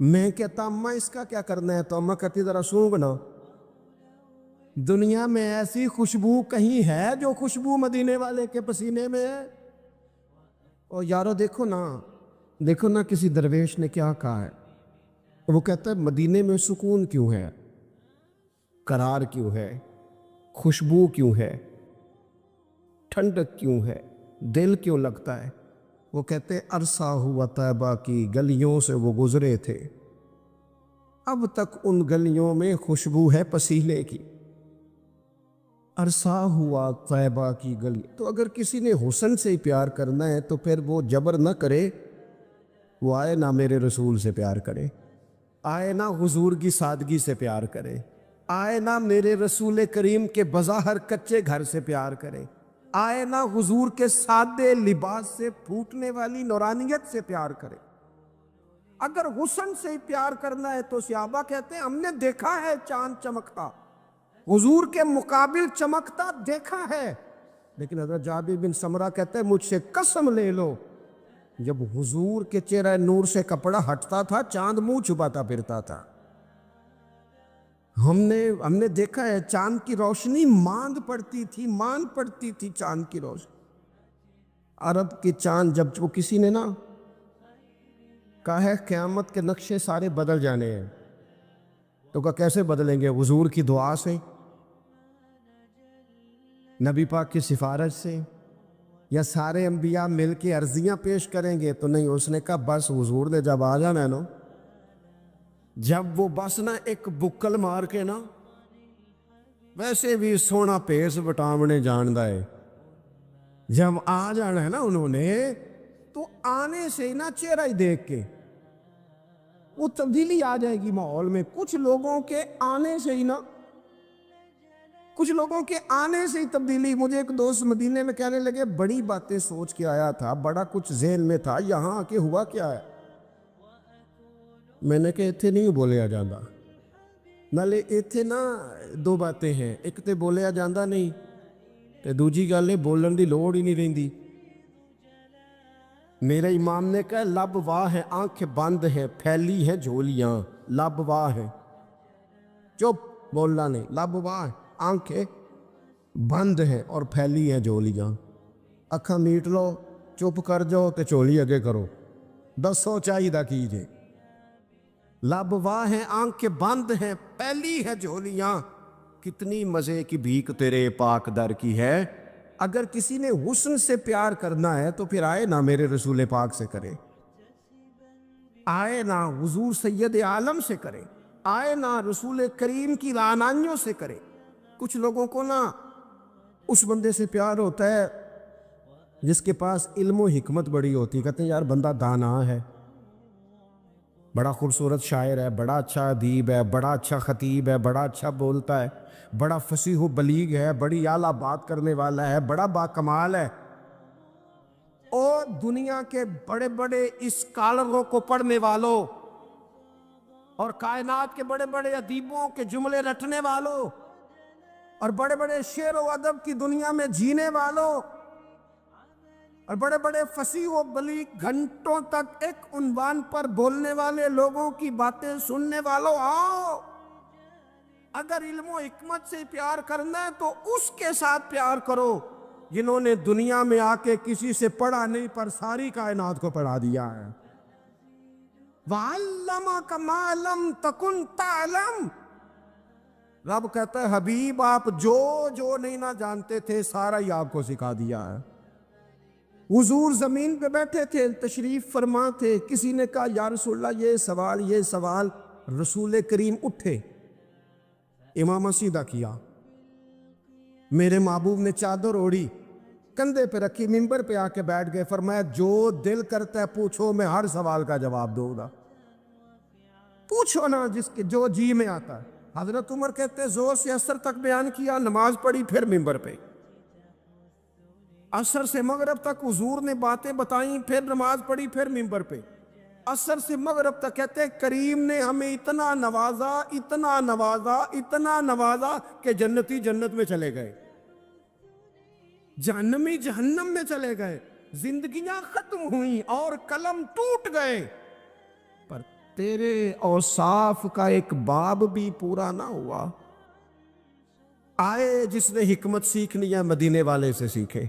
میں کہتا اماں اس کا کیا کرنا ہے، تو اماں کہتی ذرا سونگنا، دنیا میں ایسی خوشبو کہیں ہے جو خوشبو مدینے والے کے پسینے میں ہے؟ اور یارو دیکھو نا کسی درویش نے کیا کہا ہے، وہ کہتا ہے مدینے میں سکون کیوں ہے، قرار کیوں ہے، خوشبو کیوں ہے، ٹھنڈک کیوں ہے، دل کیوں لگتا ہے؟ وہ کہتے عرصہ ہوا طیبہ کی گلیوں سے وہ گزرے تھے، اب تک ان گلیوں میں خوشبو ہے پسینے کی۔ عرصہ ہوا طیبہ کی گلی، تو اگر کسی نے حسن سے ہی پیار کرنا ہے تو پھر وہ جبر نہ کرے، وہ آئے نہ میرے رسول سے پیار کرے، آئے نہ حضور کی سادگی سے پیار کرے، آئے نہ میرے رسول کریم کے بظاہر کچے گھر سے پیار کرے، آئے نہ حضور کے سادے لباس سے پھوٹنے والی نورانیت سے پیار کرے۔ اگر حسن سے ہی پیار کرنا ہے تو صحابہ کہتے ہیں ہم نے دیکھا ہے چاند چمکتا، حضور کے مقابل چمکتا دیکھا ہے، لیکن حضرت جابر بن سمرہ کہتے ہیں مجھ سے قسم لے لو، جب حضور کے چہرہ نور سے کپڑا ہٹتا تھا چاند منہ چھپاتا پھرتا تھا۔ ہم نے دیکھا ہے چاند کی روشنی ماند پڑتی تھی چاند کی روشنی۔ عرب کی چاند جب وہ کسی نے کہا ہے قیامت کے نقشے سارے بدل جانے ہیں، تو کہا کیسے بدلیں گے؟ حضور کی دعا سے، نبی پاک کی سفارش سے، یا سارے انبیاء مل کے عرضیاں پیش کریں گے؟ تو نہیں، اس نے کہا بس حضور نے جب آ جانا ہے نا، جب وہ بس ایک بکل مار کے ویسے بھی سونا پیس وٹامنے جاندہ ہے، جب آ جانا ہے نا انہوں نے، تو آنے سے ہی چہرہ ہی دیکھ کے وہ تبدیلی آ جائے گی ماحول میں۔ کچھ لوگوں کے آنے سے ہی تبدیلی۔ مجھے ایک دوست مدینے میں کہنے لگے بڑی باتیں سوچ کے آیا تھا، بڑا کچھ ذہن میں تھا، یہاں آ کے ہوا کیا ہے؟ میں نے کہا اتنے نہیں بولیا جاندہ، نالے اتنے دو باتیں ہیں، ایک تے بولیا جاندہ نہیں، تے دوجی گل ہے بولن دی لوڑ ہی نہیں رہندی۔ میرے امام نے کہا لب واہ ہے آنکھیں بند ہیں پھیلی ہیں جھولیاں، لب واہ ہے، چپ بولنا نہیں، لب واہ ہے آنکھیں بند ہیں اور پھیلی ہیں جھولیاں، اکھاں میٹ لو چپ کر جاؤ تے چولی اگے کرو، دسو چاہیے کیجے۔ لب واہ ہیں آنکھیں بند ہیں پھیلی ہیں جھولیاں، کتنی مزے کی بھیک تیرے پاک در کی ہے۔ اگر کسی نے حسن سے پیار کرنا ہے تو پھر آئے نہ میرے رسول پاک سے کرے، آئے نہ حضور سید عالم سے کرے، آئے نہ رسول کریم کی رعنائیوں سے کرے۔ کچھ لوگوں کو اس بندے سے پیار ہوتا ہے جس کے پاس علم و حکمت بڑی ہوتی، کہتے ہیں یار بندہ دانا ہے، بڑا خوبصورت شاعر ہے، بڑا اچھا ادیب ہے، بڑا اچھا خطیب ہے، بڑا اچھا بولتا ہے، بڑا فصیح و بلیغ ہے، بڑی اعلیٰ بات کرنے والا ہے، بڑا باکمال ہے، اور دنیا کے بڑے بڑے اسکالروں کو پڑھنے والوں اور کائنات کے بڑے بڑے ادیبوں کے جملے رٹنے والوں اور بڑے بڑے شعر و ادب کی دنیا میں جینے والوں اور بڑے بڑے فصیح و بلیغ گھنٹوں تک ایک عنوان پر بولنے والے لوگوں کی باتیں سننے والوں، آؤ اگر علم و حکمت سے پیار کرنا ہے تو اس کے ساتھ پیار کرو جنہوں نے دنیا میں آ کے کسی سے پڑھا نہیں پر ساری کائنات کو پڑھا دیا ہے۔ وَعَلَّمَكَ مَا لَمْ تَكُنْ تَعْلَمْ، رب کہتا ہے حبیب آپ جو نہیں جانتے تھے سارا ہی آپ کو سکھا دیا ہے۔ حضور زمین پہ بیٹھے تھے، تشریف فرما تھے، کسی نے کہا یا رسول اللہ یہ سوال، رسول کریم اٹھے، امامہ سیدھا کیا، میرے محبوب نے چادر اوڑھی، کندھے پہ رکھی، منبر پہ آ کے بیٹھ گئے، فرمایا جو دل کرتا ہے پوچھو، میں ہر سوال کا جواب دوں گا، پوچھو نا جس کے جو جی میں آتا ہے۔ حضرت عمر کہتے ہیں زور سے عصر تک بیان کیا، نماز پڑھی، پھر منبر پہ، عصر سے مغرب تک حضور نے باتیں بتائیں، پھر نماز پڑھی، پھر منبر پہ، عصر سے مغرب تک کہتے ہیں کریم نے ہمیں اتنا نوازا اتنا نوازا اتنا نوازا کہ جنتی جنت میں چلے گئے، جہنمی جہنم میں چلے گئے، زندگیاں ختم ہوئیں اور قلم ٹوٹ گئے، پر تیرے اوصاف کا ایک باب بھی پورا نہ ہوا۔ آئے جس نے حکمت سیکھنی ہے مدینے والے سے سیکھے،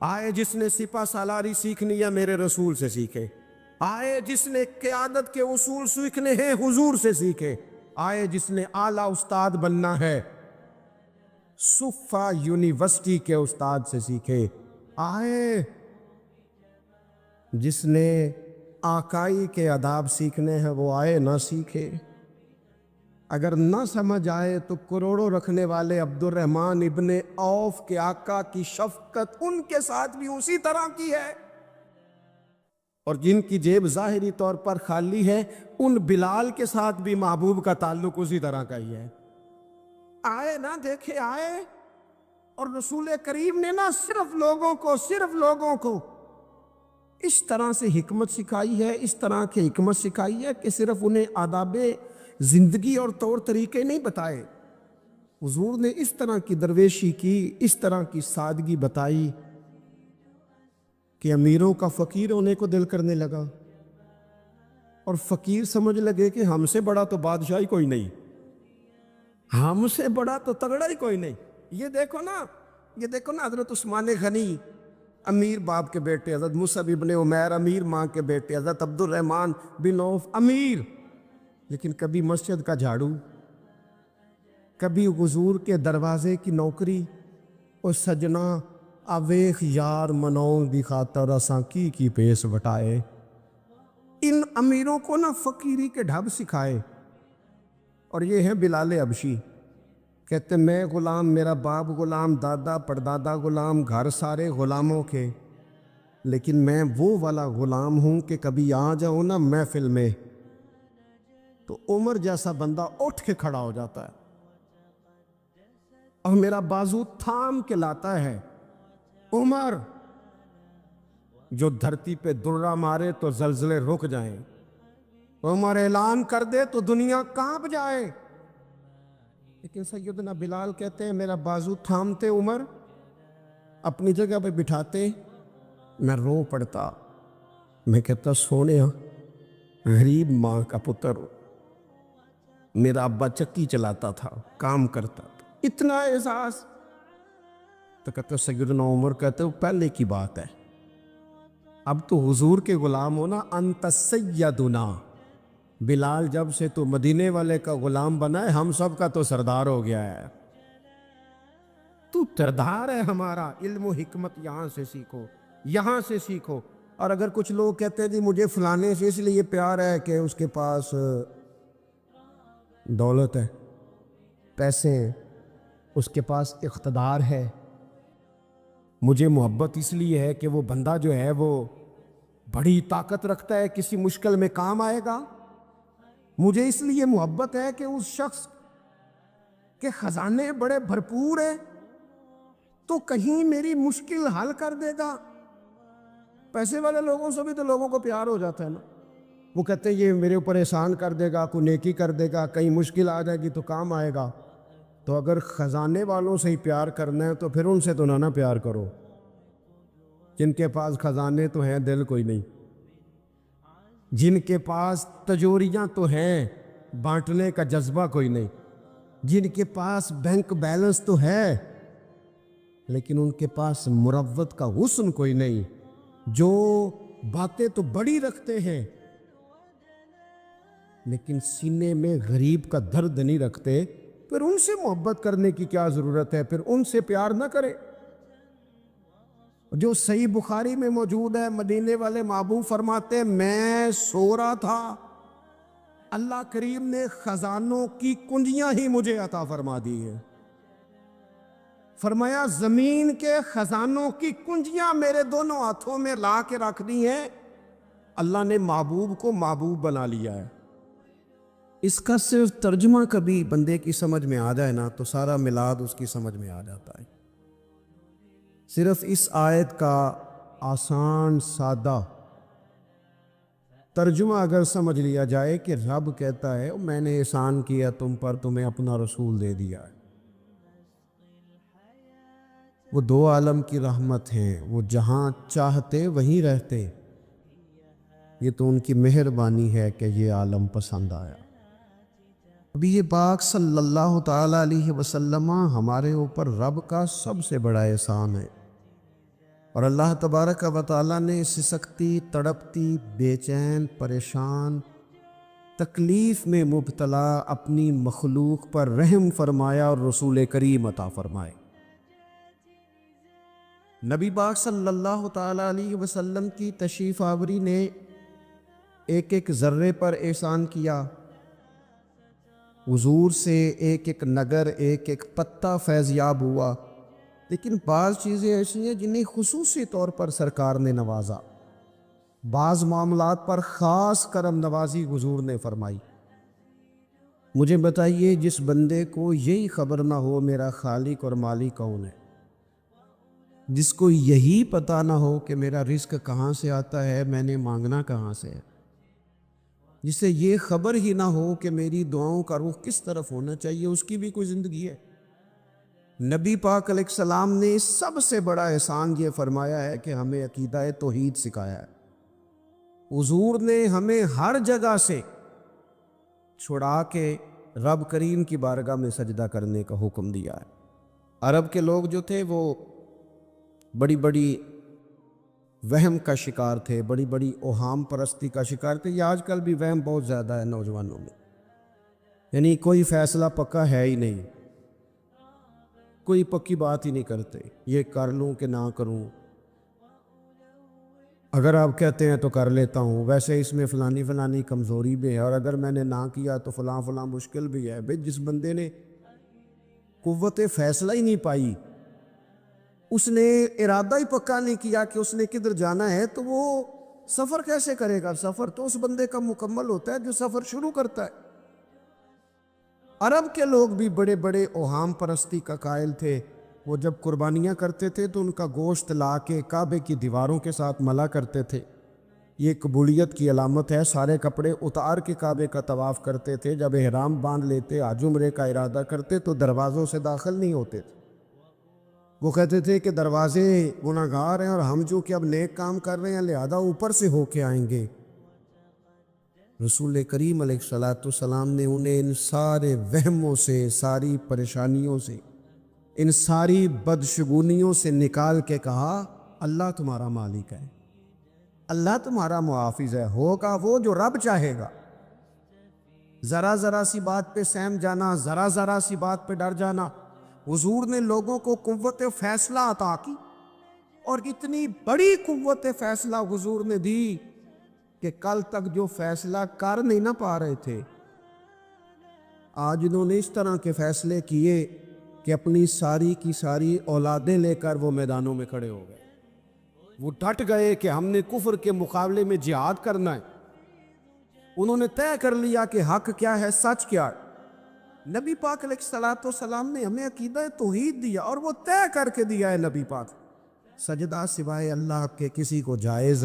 آئے جس نے سپہ سالاری سیکھنی ہے میرے رسول سے سیکھے، آئے جس نے قیادت کے اصول سیکھنے ہیں حضور سے سیکھے، آئے جس نے اعلیٰ استاد بننا ہے صفا یونیورسٹی کے استاد سے سیکھے، آئے جس نے آقائی کے آداب سیکھنے ہیں وہ آئے نہ سیکھے۔ اگر نہ سمجھ آئے تو کروڑوں رکھنے والے عبد الرحمن ابن عوف کے آقا کی شفقت ان کے ساتھ بھی اسی طرح کی ہے، اور جن کی جیب ظاہری طور پر خالی ہے ان بلال کے ساتھ بھی محبوب کا تعلق اسی طرح کا ہی ہے۔ آئے نہ دیکھے آئے، اور رسول کریم نے نہ صرف لوگوں کو اس طرح سے حکمت سکھائی ہے، اس طرح کی حکمت سکھائی ہے کہ صرف انہیں آداب زندگی اور طور طریقے نہیں بتائے، حضور نے اس طرح کی درویشی کی، اس طرح کی سادگی بتائی کہ امیروں کا فقیر ہونے کو دل کرنے لگا، اور فقیر سمجھ لگے کہ ہم سے بڑا تو بادشاہی کوئی نہیں، ہم سے بڑا تو تگڑا ہی کوئی نہیں۔ یہ دیکھو نا حضرت عثمان غنی امیر باپ کے بیٹے، حضرت مصعب ابن عمیر امیر ماں کے بیٹے، حضرت عبد الرحمن بن عوف امیر، لیکن کبھی مسجد کا جھاڑو، کبھی حضور کے دروازے کی نوکری، اور سجنا اویخ یار منوں دی خاطر اساں کی پیس وٹائے۔ ان امیروں کو نہ فقیری کے ڈھب سکھائے، اور یہ ہے بلال حبشی، کہتے میں غلام، میرا باپ غلام، دادا پردادا غلام، گھر سارے غلاموں کے، لیکن میں وہ والا غلام ہوں کہ کبھی آ جاؤں نا محفل میں تو عمر جیسا بندہ اٹھ کے کھڑا ہو جاتا ہے اور میرا بازو تھام کے لاتا ہے۔ عمر جو دھرتی پہ درہ مارے تو زلزلے رک جائیں، عمر اعلان کر دے تو دنیا کانپ جائے، لیکن سیدنا بلال کہتے ہیں میرا بازو تھامتے عمر، اپنی جگہ پہ بٹھاتے، میں رو پڑتا، میں کہتا سونیا غریب ماں کا پتر، میرا ابا چکی چلاتا تھا، کام کرتا تھا، اتنا احساس۔ تو کہتے سیدنا عمر کہتے وہ پہلے کی بات ہے، اب تو حضور کے غلام ہونا، انت سیدنا بلال، جب سے تو مدینے والے کا غلام بنا ہے ہم سب کا تو سردار ہو گیا ہے، تو سردار ہے ہمارا، علم و حکمت یہاں سے سیکھو، یہاں سے سیکھو۔ اور اگر کچھ لوگ کہتے ہیں جی مجھے فلانے سے اس لیے پیار ہے کہ اس کے پاس دولت ہے، پیسے ہیں، اس کے پاس اقتدار ہے، مجھے محبت اس لیے ہے کہ وہ بندہ جو ہے وہ بڑی طاقت رکھتا ہے، کسی مشکل میں کام آئے گا، مجھے اس لیے محبت ہے کہ اس شخص کے خزانے بڑے بھرپور ہیں تو کہیں میری مشکل حل کر دے گا۔ پیسے والے لوگوں سے بھی تو لوگوں کو پیار ہو جاتا ہے نا، وہ کہتے ہیں یہ میرے اوپر احسان کر دے گا، کوئی نیکی کر دے گا، کہیں مشکل آ جائے گی تو کام آئے گا۔ تو اگر خزانے والوں سے ہی پیار کرنا ہے تو پھر ان سے تو نہ پیار کرو، جن کے پاس خزانے تو ہیں دل کوئی نہیں، جن کے پاس تجوریاں تو ہیں بانٹنے کا جذبہ کوئی نہیں، جن کے پاس بینک بیلنس تو ہے لیکن ان کے پاس مروت کا حسن کوئی نہیں، جو باتیں تو بڑی رکھتے ہیں لیکن سینے میں غریب کا درد نہیں رکھتے، پھر ان سے محبت کرنے کی کیا ضرورت ہے، پھر ان سے پیار نہ کرے۔ جو صحیح بخاری میں موجود ہے، مدینے والے محبوب فرماتے ہیں میں سو رہا تھا، اللہ کریم نے خزانوں کی کنجیاں ہی مجھے عطا فرما دی ہیں، فرمایا زمین کے خزانوں کی کنجیاں میرے دونوں ہاتھوں میں لا کے رکھ دی ہیں، اللہ نے محبوب کو محبوب بنا لیا ہے۔ اس کا صرف ترجمہ کبھی بندے کی سمجھ میں آ جائے نا تو سارا میلاد اس کی سمجھ میں آ جاتا ہے۔ صرف اس آیت کا آسان سادہ ترجمہ اگر سمجھ لیا جائے کہ رب کہتا ہے میں نے احسان کیا تم پر، تمہیں اپنا رسول دے دیا ہے، وہ دو عالم کی رحمت ہیں، وہ جہاں چاہتے وہیں رہتے، یہ تو ان کی مہربانی ہے کہ یہ عالم پسند آیا۔ نبی پاک صلی اللہ تعالیٰ علیہ وسلم ہمارے اوپر رب کا سب سے بڑا احسان ہے، اور اللہ تبارک و تعالیٰ نے سسکتی، تڑپتی، بے چین، پریشان، تکلیف میں مبتلا اپنی مخلوق پر رحم فرمایا اور رسول کریم عطا فرمائے۔ نبی پاک صلی اللہ تعالیٰ علیہ وسلم کی تشریف آوری نے ایک ایک ذرے پر احسان کیا۔ حضور سے ایک ایک نگر، ایک ایک پتا فیضیاب ہوا، لیکن بعض چیزیں ایسی ہیں جنہیں خصوصی طور پر سرکار نے نوازا، بعض معاملات پر خاص کرم نوازی حضور نے فرمائی۔ مجھے بتائیے، جس بندے کو یہی خبر نہ ہو میرا خالق اور مالک کون ہے، جس کو یہی پتہ نہ ہو کہ میرا رزق کہاں سے آتا ہے، میں نے مانگنا کہاں سے ہے، جسے یہ خبر ہی نہ ہو کہ میری دعاؤں کا رخ کس طرف ہونا چاہیے، اس کی بھی کوئی زندگی ہے؟ نبی پاک علیہ السلام نے سب سے بڑا احسان یہ فرمایا ہے کہ ہمیں عقیدہ توحید سکھایا ہے۔ حضور نے ہمیں ہر جگہ سے چھڑا کے رب کریم کی بارگاہ میں سجدہ کرنے کا حکم دیا ہے۔ عرب کے لوگ جو تھے وہ بڑی بڑی وہم کا شکار تھے، بڑی بڑی اوہام پرستی کا شکار تھے۔ یہ آج کل بھی وہم بہت زیادہ ہے نوجوانوں میں، یعنی کوئی فیصلہ پکا ہے ہی نہیں، کوئی پکی بات ہی نہیں کرتے، یہ کر لوں کہ نہ کروں، اگر آپ کہتے ہیں تو کر لیتا ہوں، ویسے اس میں فلانی فلانی کمزوری بھی ہے، اور اگر میں نے نہ کیا تو فلاں فلاں مشکل بھی ہے۔ بھئی جس بندے نے قوت فیصلہ ہی نہیں پائی، اس نے ارادہ ہی پکا نہیں کیا کہ اس نے کدھر جانا ہے، تو وہ سفر کیسے کرے گا؟ سفر تو اس بندے کا مکمل ہوتا ہے جو سفر شروع کرتا ہے۔ عرب کے لوگ بھی بڑے بڑے اوہام پرستی کا قائل تھے۔ وہ جب قربانیاں کرتے تھے تو ان کا گوشت لا کے کعبے کی دیواروں کے ساتھ ملا کرتے تھے، یہ قبولیت کی علامت ہے۔ سارے کپڑے اتار کے کعبے کا طواف کرتے تھے، جب احرام باندھ لیتے، حج عمرے کا ارادہ کرتے تو دروازوں سے داخل نہیں ہوتے تھے۔ وہ کہتے تھے کہ دروازے گناہگار ہیں اور ہم جو کہ اب نیک کام کر رہے ہیں لہذا اوپر سے ہو کے آئیں گے۔ رسول کریم علیہ السلام نے انہیں ان سارے وہموں سے، ساری پریشانیوں سے، ان ساری بدشگونیوں سے نکال کے کہا، اللہ تمہارا مالک ہے، اللہ تمہارا محافظ ہے، ہوگا وہ جو رب چاہے گا۔ ذرا ذرا سی بات پہ سہم جانا، ذرا ذرا سی بات پہ ڈر جانا، حضور نے لوگوں کو قوت فیصلہ عطا کی، اور اتنی بڑی قوت فیصلہ حضور نے دی کہ کل تک جو فیصلہ کر نہیں نہ پا رہے تھے، آج انہوں نے اس طرح کے فیصلے کیے کہ اپنی ساری کی ساری اولادیں لے کر وہ میدانوں میں کھڑے ہو گئے۔ وہ ڈٹ گئے کہ ہم نے کفر کے مقابلے میں جہاد کرنا ہے۔ انہوں نے طے کر لیا کہ حق کیا ہے، سچ کیا ہے۔ نبی پاک علیہ السلام نے ہمیں عقیدہ توحید دیا، اور وہ طے کر کے دیا ہے نبی پاک، سجدہ سوائے اللہ کے کسی کو جائز،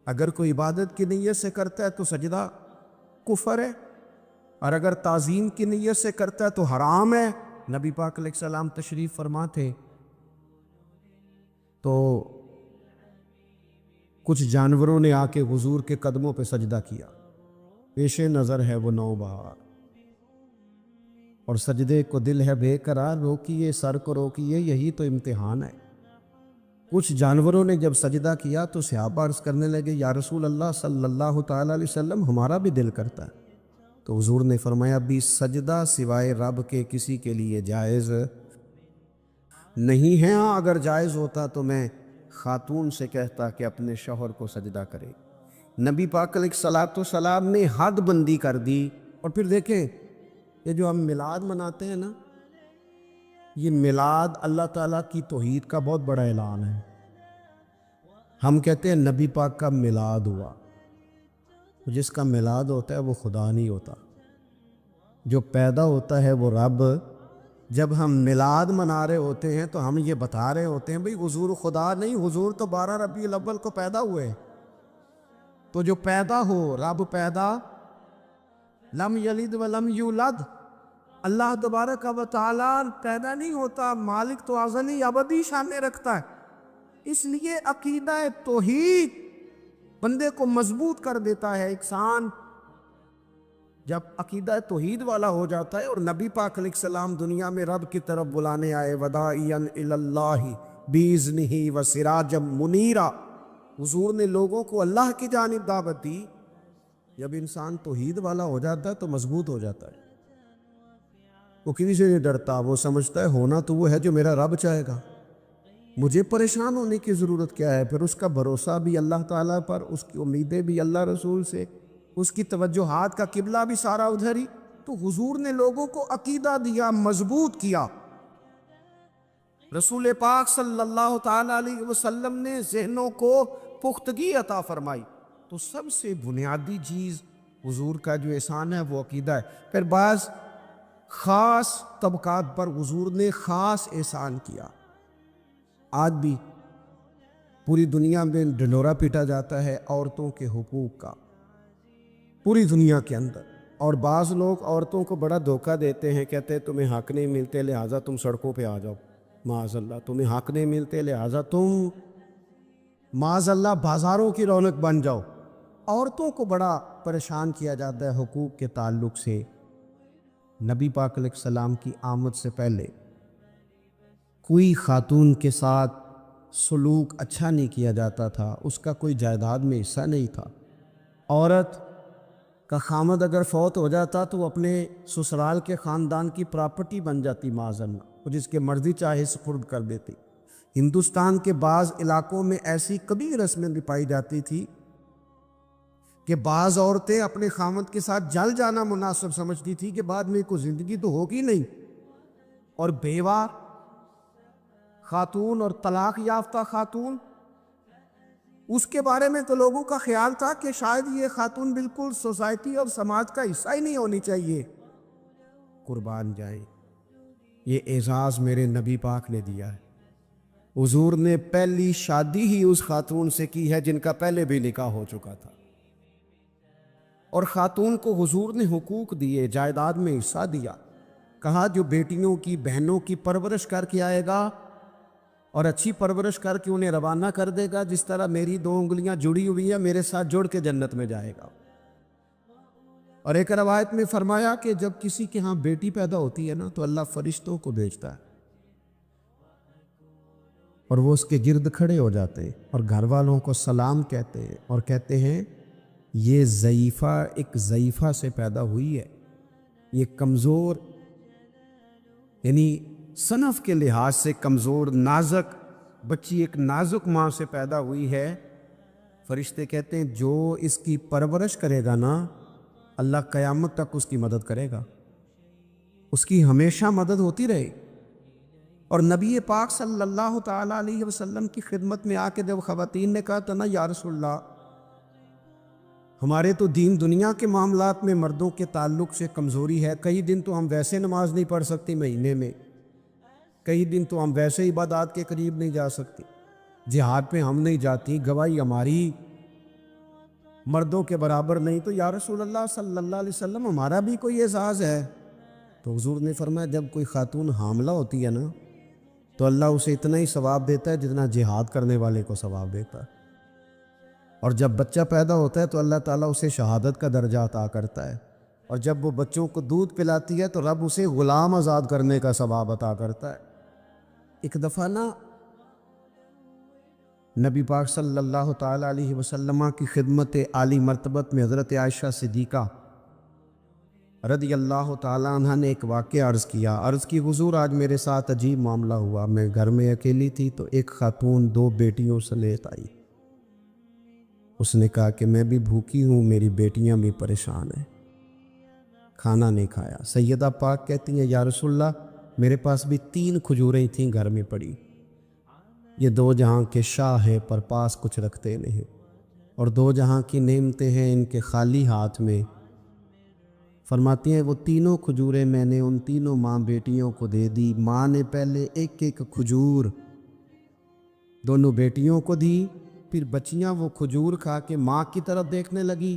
اگر کوئی عبادت کی نیت سے کرتا ہے تو سجدہ کفر ہے، اور اگر تعظیم کی نیت سے کرتا ہے تو حرام ہے۔ نبی پاک علیہ السلام تشریف فرما تھے تو کچھ جانوروں نے آ کے حضور کے قدموں پہ سجدہ کیا، پیش نظر ہے وہ نوبہار، اور سجدے کو دل ہے بے قرار، روکیے سر کو روکیے، یہی تو امتحان ہے۔ کچھ جانوروں نے جب سجدہ کیا تو صحابہ عرض کرنے لگے، یا رسول اللہ صلی اللہ تعالیٰ علیہ وسلم ہمارا بھی دل کرتا ہے۔ تو حضور نے فرمایا، بھی سجدہ سوائے رب کے کسی کے لیے جائز نہیں ہے، ہاں اگر جائز ہوتا تو میں خاتون سے کہتا کہ اپنے شوہر کو سجدہ کرے۔ نبی پاک علیہ السلام نے حد بندی کر دی۔ اور پھر دیکھیں، یہ جو ہم میلاد مناتے ہیں نا، یہ میلاد اللہ تعالیٰ کی توحید کا بہت بڑا اعلان ہے۔ ہم کہتے ہیں نبی پاک کا میلاد ہوا، جس کا میلاد ہوتا ہے وہ خدا نہیں ہوتا، جو پیدا ہوتا ہے وہ رب۔ جب ہم میلاد منا رہے ہوتے ہیں تو ہم یہ بتا رہے ہوتے ہیں بھئی حضور خدا نہیں، حضور تو 12 ربیع الاول کو پیدا ہوئے۔ تو جو پیدا ہو، رب پیدا، لم یلد ولم یولد، اللہ تبارک و تعالیٰ پیدا نہیں ہوتا، مالک تو ازلی ابدی شان رکھتا ہے۔ اس لیے عقیدہ توحید بندے کو مضبوط کر دیتا ہے۔ انسان جب عقیدہ توحید والا ہو جاتا ہے اور نبی پاک علیہ السلام دنیا میں رب کی طرف بلانے آئے، وداعیا الی اللہ باذنہ وسراجا منیرا، حضور نے لوگوں کو اللہ کی جانب دعوت دی۔ جب انسان توحید والا ہو جاتا ہے تو مضبوط ہو جاتا ہے، وہ کسی سے نہیں ڈرتا، وہ سمجھتا ہے ہونا تو وہ ہے جو میرا رب چاہے گا، مجھے پریشان ہونے کی ضرورت کیا ہے۔ پھر اس کا بھروسہ بھی اللہ تعالیٰ پر، اس کی امیدیں بھی اللہ رسول سے، اس کی توجہات کا قبلہ بھی سارا ادھر ہی۔ تو حضور نے لوگوں کو عقیدہ دیا، مضبوط کیا۔ رسول پاک صلی اللہ تعالیٰ علیہ وسلم نے ذہنوں کو پختگی عطا فرمائی۔ تو سب سے بنیادی چیز حضور کا جو احسان ہے وہ عقیدہ ہے۔ پھر بعض خاص طبقات پر حضور نے خاص احسان کیا۔ آج بھی پوری دنیا میں ڈنڈورا پیٹا جاتا ہے عورتوں کے حقوق کا، پوری دنیا کے اندر، اور بعض لوگ عورتوں کو بڑا دھوکہ دیتے ہیں، کہتے ہیں تمہیں حق نہیں ملتے لہٰذا تم سڑکوں پہ آ جاؤ، معاذ اللہ، تمہیں حق نہیں ملتے لہٰذا تم معاذ اللہ بازاروں کی رونق بن جاؤ۔ عورتوں کو بڑا پریشان کیا جاتا ہے حقوق کے تعلق سے۔ نبی پاک علیہ السلام کی آمد سے پہلے کوئی خاتون کے ساتھ سلوک اچھا نہیں کیا جاتا تھا، اس کا کوئی جائیداد میں حصہ نہیں تھا۔ عورت کا خامد اگر فوت ہو جاتا تو وہ اپنے سسرال کے خاندان کی پراپرٹی بن جاتی معاذ اللہ، وہ جس کے مرضی چاہے سپرد کر دیتی۔ ہندوستان کے بعض علاقوں میں ایسی کبھی رسمیں بھی پائی جاتی تھی کہ بعض عورتیں اپنے خامد کے ساتھ جل جانا مناسب سمجھتی تھی کہ بعد میں کوئی زندگی تو ہوگی نہیں، اور بیوہ خاتون اور طلاق یافتہ خاتون، اس کے بارے میں تو لوگوں کا خیال تھا کہ شاید یہ خاتون بالکل سوسائٹی اور سماج کا حصہ ہی نہیں ہونی چاہیے۔ قربان جائیں، یہ اعزاز میرے نبی پاک نے دیا ہے۔ حضور نے پہلی شادی ہی اس خاتون سے کی ہے جن کا پہلے بھی نکاح ہو چکا تھا، اور خاتون کو حضور نے حقوق دیے، جائیداد میں حصہ دیا۔ کہا جو بیٹیوں کی بہنوں کی پرورش کر کے آئے گا اور اچھی پرورش کر کے انہیں روانہ کر دے گا، جس طرح میری 2 انگلیاں جڑی ہوئی ہیں میرے ساتھ جڑ کے جنت میں جائے گا۔ اور ایک روایت میں فرمایا کہ جب کسی کے ہاں بیٹی پیدا ہوتی ہے نا تو اللہ فرشتوں کو بھیجتا ہے اور وہ اس کے گرد کھڑے ہو جاتے ہیں اور گھر والوں کو سلام کہتے ہیں اور کہتے ہیں یہ ضعیفہ ایک ضعیفہ سے پیدا ہوئی ہے، یہ کمزور، یعنی صنف کے لحاظ سے کمزور نازک بچی ایک نازک ماں سے پیدا ہوئی ہے۔ فرشتے کہتے ہیں جو اس کی پرورش کرے گا نا اللہ قیامت تک اس کی مدد کرے گا، اس کی ہمیشہ مدد ہوتی رہے۔ اور نبی پاک صلی اللہ تعالیٰ علیہ وسلم کی خدمت میں آ کے جب خواتین نے کہا تھا نا یا رسول اللہ ہمارے تو دین دنیا کے معاملات میں مردوں کے تعلق سے کمزوری ہے، کئی دن تو ہم ویسے نماز نہیں پڑھ سکتے مہینے میں، کئی دن تو ہم ویسے عبادات کے قریب نہیں جا سکتے، جہاد پہ ہم نہیں جاتی، گواہی ہماری مردوں کے برابر نہیں، تو یا رسول اللہ صلی اللہ علیہ وسلم ہمارا بھی کوئی اعزاز ہے؟ تو حضور نے فرمایا جب کوئی خاتون حاملہ ہوتی ہے نا تو اللہ اسے اتنا ہی ثواب دیتا ہے جتنا جہاد کرنے والے کو ثواب دیتا ہے، اور جب بچہ پیدا ہوتا ہے تو اللہ تعالیٰ اسے شہادت کا درجہ عطا کرتا ہے، اور جب وہ بچوں کو دودھ پلاتی ہے تو رب اسے غلام آزاد کرنے کا ثواب عطا کرتا ہے۔ ایک دفعہ نا نبی پاک صلی اللہ تعالیٰ علیہ وسلم کی خدمت عالی مرتبت میں حضرت عائشہ صدیقہ رضی اللہ تعالیٰ عنہ نے ایک واقعہ عرض کیا، عرض کی حضور آج میرے ساتھ عجیب معاملہ ہوا، میں گھر میں اکیلی تھی تو ایک خاتون 2 بیٹیوں سمیت آئی، اس نے کہا کہ میں بھی بھوکی ہوں، میری بیٹیاں بھی پریشان ہیں، کھانا نہیں کھایا۔ سیدہ پاک کہتی ہیں یا رسول اللہ میرے پاس بھی 3 کھجوریں تھیں گھر میں پڑی، یہ 2 جہاں کے شاہ ہیں پر پاس کچھ رکھتے نہیں، اور 2 جہاں کی نعمتیں ہیں ان کے خالی ہاتھ میں۔ فرماتی ہیں وہ تینوں کھجوریں میں نے ان تینوں ماں بیٹیوں کو دے دی، ماں نے پہلے ایک ایک کھجور دونوں بیٹیوں کو دی، پھر بچیاں وہ کھجور کھا کے ماں کی طرف دیکھنے لگی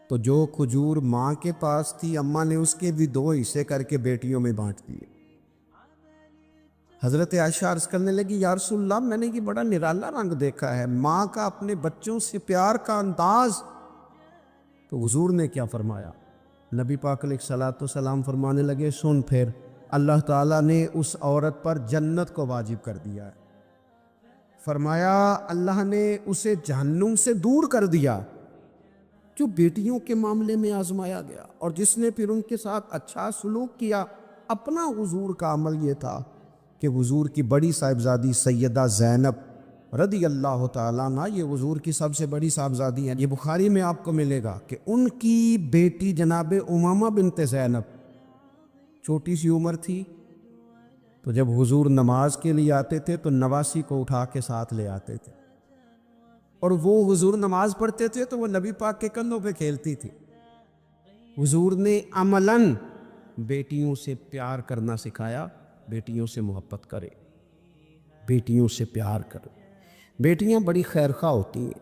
تو جو کھجور ماں کے پاس تھی اماں نے اس کے بھی 2 حصے کر کے بیٹیوں میں بانٹ دیے۔ حضرت عائشہ عرض کرنے لگی یا رسول اللہ میں نے یہ بڑا نرالا رنگ دیکھا ہے، ماں کا اپنے بچوں سے پیار کا انداز۔ تو حضور نے کیا فرمایا؟ نبی پاک علیہ الصلوۃ والسلام فرمانے لگے سن پھر، اللہ تعالیٰ نے اس عورت پر جنت کو واجب کر دیا ہے۔ فرمایا اللہ نے اسے جہنم سے دور کر دیا، جو بیٹیوں کے معاملے میں آزمایا گیا، اور جس نے پھر ان کے ساتھ اچھا سلوک کیا۔ اپنا حضور کا عمل یہ تھا کہ حضور کی بڑی صاحبزادی سیدہ زینب رضی اللہ تعالیٰ عنہ، یہ حضور کی سب سے بڑی صاحبزادی ہیں، یہ بخاری میں آپ کو ملے گا کہ ان کی بیٹی جناب امامہ بنت زینب چھوٹی سی عمر تھی، تو جب حضور نماز کے لیے آتے تھے تو نواسی کو اٹھا کے ساتھ لے آتے تھے، اور وہ حضور نماز پڑھتے تھے تو وہ نبی پاک کے کندھوں پہ کھیلتی تھی۔ حضور نے عملاً بیٹیوں سے پیار کرنا سکھایا، بیٹیوں سے محبت کرے، بیٹیوں سے پیار کرے۔ بیٹیاں بڑی خیرخواہ ہوتی ہیں،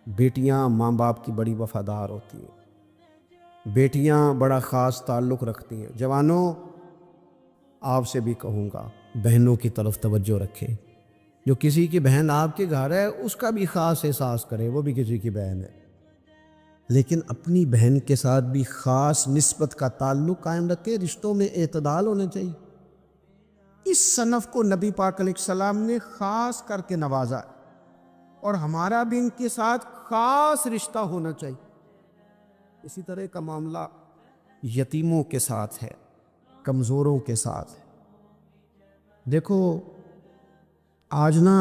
بیٹیاں ماں باپ کی بڑی وفادار ہوتی ہیں، بیٹیاں بڑا خاص تعلق رکھتی ہیں۔ جوانوں، آپ سے بھی کہوں گا بہنوں کی طرف توجہ رکھیں، جو کسی کی بہن آپ کے گھر ہے اس کا بھی خاص احساس کریں، وہ بھی کسی کی بہن ہے، لیکن اپنی بہن کے ساتھ بھی خاص نسبت کا تعلق قائم رکھے، رشتوں میں اعتدال ہونا چاہیے۔ اس صنف کو نبی پاک علیہ السلام نے خاص کر کے نوازا، اور ہمارا بھی ان کے ساتھ خاص رشتہ ہونا چاہیے۔ اسی طرح کا معاملہ یتیموں کے ساتھ ہے، کمزوروں کے ساتھ ہے۔ دیکھو آج نا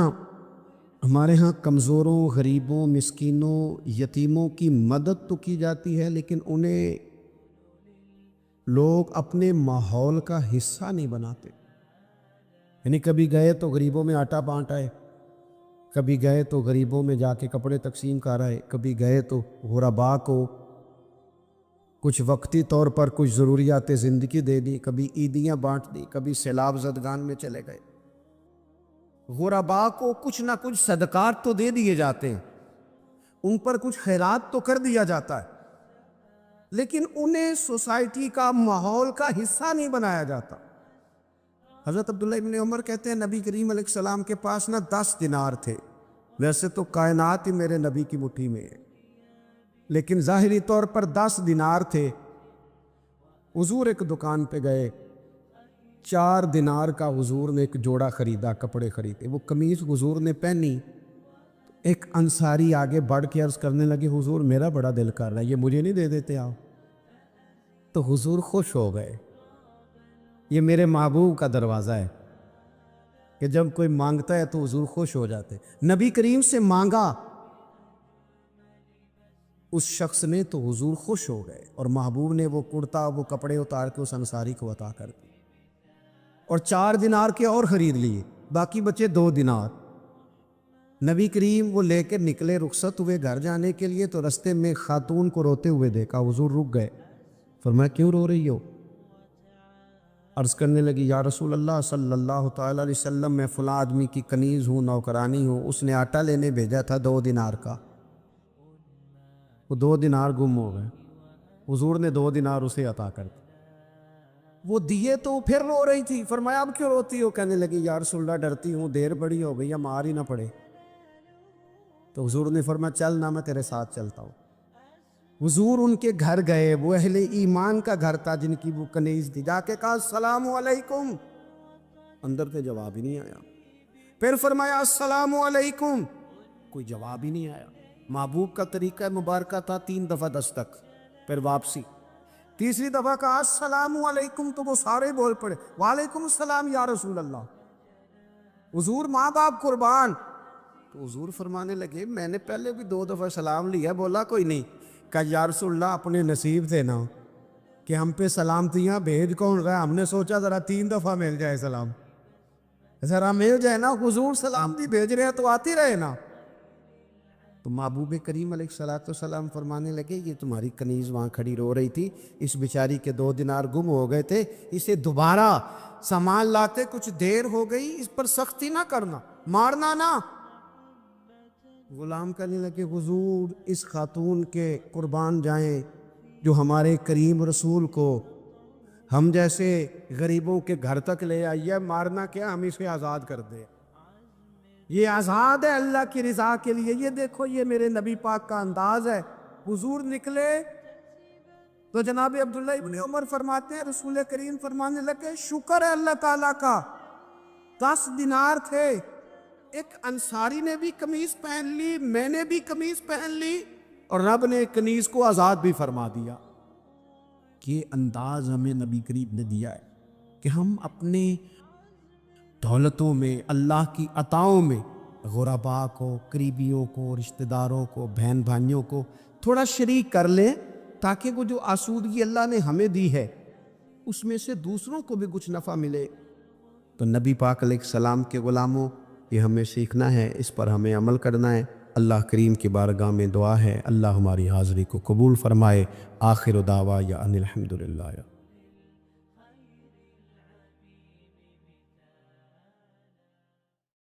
ہمارے ہاں کمزوروں، غریبوں، مسکینوں، یتیموں کی مدد تو کی جاتی ہے، لیکن انہیں لوگ اپنے ماحول کا حصہ نہیں بناتے۔ یعنی کبھی گئے تو غریبوں میں آٹا بانٹ آئے، کبھی گئے تو غریبوں میں جا کے کپڑے تقسیم کر آئے، کبھی گئے تو غرباء کو کچھ وقتی طور پر کچھ ضروریات زندگی دے دی، کبھی عیدیاں بانٹ دی، کبھی سیلاب زدگان میں چلے گئے۔ غرباء کو کچھ نہ کچھ صدقات تو دے دیے جاتے ہیں، ان پر کچھ خیرات تو کر دیا جاتا ہے، لیکن انہیں سوسائٹی کا، ماحول کا حصہ نہیں بنایا جاتا۔ حضرت عبداللہ ابن عمر کہتے ہیں نبی کریم علیہ السلام کے پاس نہ 10 دینار تھے، ویسے تو کائنات ہی میرے نبی کی مٹھی میں ہے، لیکن ظاہری طور پر 10 دینار تھے۔ حضور ایک دکان پہ گئے، 4 دینار کا حضور نے ایک جوڑا خریدا، کپڑے خریدے، وہ قمیض حضور نے پہنی، ایک انصاری آگے بڑھ کے عرض کرنے لگے حضور میرا بڑا دل کر رہا ہے، یہ مجھے نہیں دے دیتے آپ؟ تو حضور خوش ہو گئے۔ یہ میرے محبوب کا دروازہ ہے کہ جب کوئی مانگتا ہے تو حضور خوش ہو جاتے۔ نبی کریم سے مانگا اس شخص نے تو حضور خوش ہو گئے، اور محبوب نے وہ کرتا، وہ کپڑے اتار کے اس انصاری کو عطا کر دی، اور 4 دینار کے اور خرید لیے، باقی بچے 2 دینار۔ نبی کریم وہ لے کے نکلے، رخصت ہوئے گھر جانے کے لیے، تو رستے میں خاتون کو روتے ہوئے دیکھا، حضور رک گئے، فرمایا کیوں رو رہی ہو؟ عرض کرنے لگی یا رسول اللہ صلی اللہ تعالیٰ علیہ وسلم میں فلاں آدمی کی کنیز ہوں، نوکرانی ہوں، اس نے آٹا لینے بھیجا تھا 2 دینار کا، وہ 2 دینار گم ہو گئے، حضور نے 2 دینار اسے عطا کر دی، وہ دیے تو پھر رو رہی تھی۔ فرمایا اب کیوں روتی ہو؟ کہنے لگی یا رسول اللہ ڈرتی ہوں دیر بڑی ہو گئی، مار ہی نہ پڑے۔ تو حضور نے فرمایا چل نہ، میں تیرے ساتھ چلتا ہوں۔ حضور ان کے گھر گئے، وہ اہل ایمان کا گھر تھا جن کی وہ کنیز تھی، جا کے کہا السلام علیکم، اندر سے جواب ہی نہیں آیا۔ پھر فرمایا السلام علیکم، کوئی جواب ہی نہیں آیا۔ محبوب کا طریقہ مبارکہ تھا 3 دفعہ دستک، پھر واپسی۔ تیسری دفعہ کہا السلام علیکم، تو وہ سارے بول پڑے وعلیکم السلام یا رسول اللہ، حضور ماں باپ قربان۔ تو حضور فرمانے لگے میں نے پہلے بھی 2 دفعہ سلام لیا، بولا کوئی نہیں؟ کہا یا رسول اللہ اپنے نصیب تھے نا کہ ہم پہ سلامتیاں بھیج کون رہا ہے، ہم نے سوچا ذرا 3 دفعہ مل جائے سلام، ذرا مل جائے نا، حضور سلامتی بھیج رہے ہیں تو آتی رہے نا۔ تو محبوب کریم علیہ الصلوۃ والسلام فرمانے لگے یہ تمہاری کنیز وہاں کھڑی رو رہی تھی، اس بیچاری کے 2 دینار گم ہو گئے تھے، اسے دوبارہ سامان لاتے کچھ دیر ہو گئی، اس پر سختی نہ کرنا، مارنا نہ۔ غلام کہنے لگے حضور اس خاتون کے قربان جائیں جو ہمارے کریم رسول کو ہم جیسے غریبوں کے گھر تک لے آئیے، مارنا کیا، ہم اسے آزاد کر دیں، یہ آزاد ہے اللہ کی رضا کے لیے۔ یہ دیکھو، یہ میرے نبی پاک کا انداز ہے۔ حضور نکلے تو جناب عبداللہ ابن عمر فرماتے ہیں رسول کریم فرمانے لگے شکر ہے اللہ تعالیٰ کا، 10 دینار تھے، ایک انصاری نے بھی قمیض پہن لی، میں نے بھی قمیض پہن لی، اور رب نے کنیز کو آزاد بھی فرما دیا۔ یہ انداز ہمیں نبی کریم نے دیا ہے کہ ہم اپنے دولتوں میں، اللہ کی عطاؤں میں غرباء کو، قریبیوں کو، رشتہ داروں کو، بہن بھائیوں کو تھوڑا شریک کر لیں، تاکہ وہ جو آسودگی اللہ نے ہمیں دی ہے اس میں سے دوسروں کو بھی کچھ نفع ملے۔ تو نبی پاک علیہ السلام کے غلاموں، یہ ہمیں سیکھنا ہے، اس پر ہمیں عمل کرنا ہے۔ اللہ کریم کی بارگاہ میں دعا ہے اللہ ہماری حاضری کو قبول فرمائے۔ آخر دعوانا ان الحمدللہ۔